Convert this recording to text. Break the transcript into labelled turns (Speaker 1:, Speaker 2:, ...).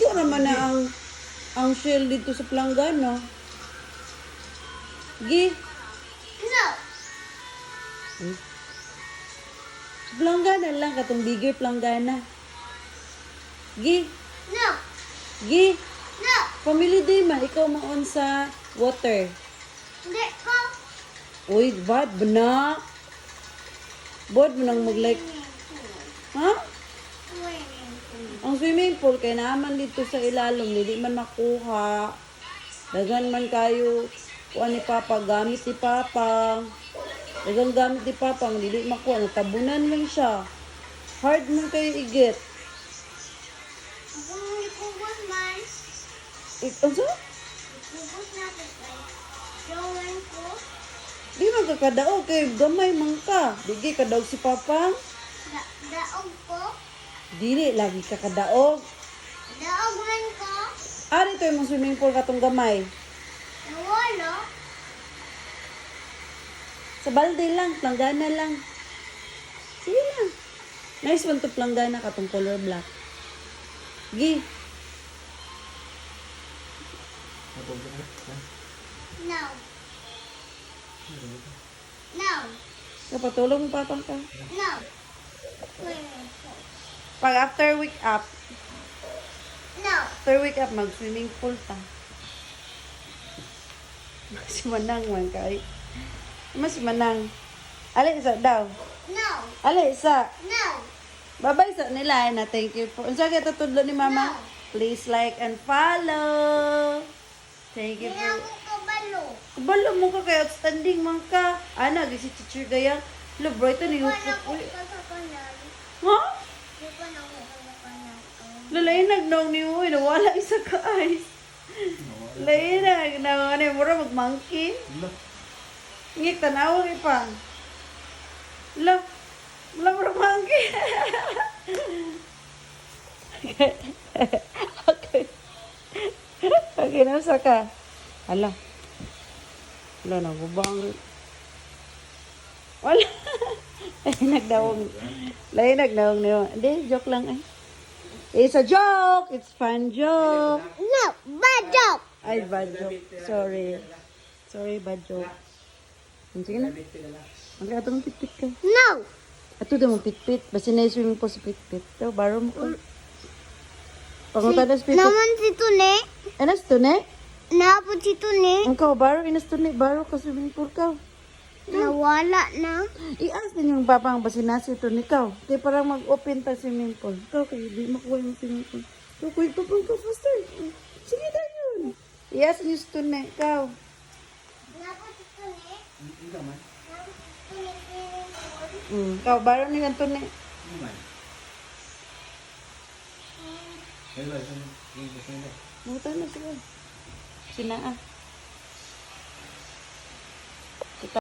Speaker 1: Tuyo naman na ang shell dito sa planggana. Gi.
Speaker 2: No.
Speaker 1: Sa planggana lang, katong bigger planggana. Gi.
Speaker 2: No.
Speaker 1: Gi.
Speaker 2: No.
Speaker 1: Family day man, ikaw maon sa water.
Speaker 2: Hindi ko.
Speaker 1: Uy, bad ba na? Bad mo nang mag-like. Ha? Ang swimming pool, kaya naman dito sa ilalong, hindi man makuha. Dagan man kayo, kuha ni Papa, gamit ni Papa. Dagang gamit ni Papa, hindi makuha. Natabunan lang siya. Hard man kayo igit.
Speaker 2: Kung ikubos man,
Speaker 1: Ano?
Speaker 2: ikubos na ko kay Jowan ko.
Speaker 1: Di man ka kadaog, kay gamay man ka. Di kadaog si Papa.
Speaker 2: Daog ko.
Speaker 1: Dili, lagi ka kadaog.
Speaker 2: Daog man ko.
Speaker 1: Dito yung swimming pool katong gamay.
Speaker 2: Nawala.
Speaker 1: Sa balde lang, planggana lang. Sige lang. Nice one to planggana katong color black. Gi.
Speaker 2: No. No.
Speaker 1: Kapatulong mo Papa ka.
Speaker 2: No.
Speaker 1: Pag after week up,
Speaker 2: No.
Speaker 1: mag-swimming pool ta. Si Manang man kay. Mas Manang. Ali isa daw.
Speaker 2: No.
Speaker 1: Ali isa.
Speaker 2: No.
Speaker 1: Babay sa nila na thank you po. Unsa kay tutudlo ni Mama?
Speaker 2: No.
Speaker 1: Please like and follow. Thank you
Speaker 2: Hindi
Speaker 1: po.
Speaker 2: ako kabalo.
Speaker 1: Kabalo mo ka kay outstanding man ka. Ana, gisi teacher gaya. Lo bro ito ni
Speaker 2: Di pa
Speaker 1: Hupo.
Speaker 2: na ako kasakanan.
Speaker 1: Ha?
Speaker 2: Di pa na ako kasakanan.
Speaker 1: Lalainag nang ni Uy, nawala isa ka ice. Lainag na ano, mura mag-monkey. Ngik tanaw ni pa. Lo, wala mura monkey. Okay. Okay, nasa ka? Hala. Wala na, gubang. Wala. Lainag daw niyo. Hindi, joke lang ay. It's a joke! It's fun joke!
Speaker 2: No. Bad joke.
Speaker 1: Ay, bad joke. Sorry. Sorry, bad joke. Sige na. Mag-atong pit-pit ka.
Speaker 2: No.
Speaker 1: Ato daw mong pit-pit. Basta na swimming po sa pit-pit. Daw, baro mo ka. Pangutan na sa pit-pit.
Speaker 2: Naman si Tune.
Speaker 1: Anas to ne?
Speaker 2: Napod si Tune.
Speaker 1: Ang ka, baro. Inas to ne. Baro ka swimming pool ka.
Speaker 2: Nawala na.
Speaker 1: I-ask din yung papang basinasi to ni Kao. Kaya parang mag-open ta swimming pool. Kao, kayo di makuha yung swimming pool. So, kuya papang ka faster. Sige na yun. I-ask niyo to ne. Kao.
Speaker 2: Napod si Tune. Napod si Tune.
Speaker 1: Kao, baro ni ganito ne. Muta na sila. Sinaa.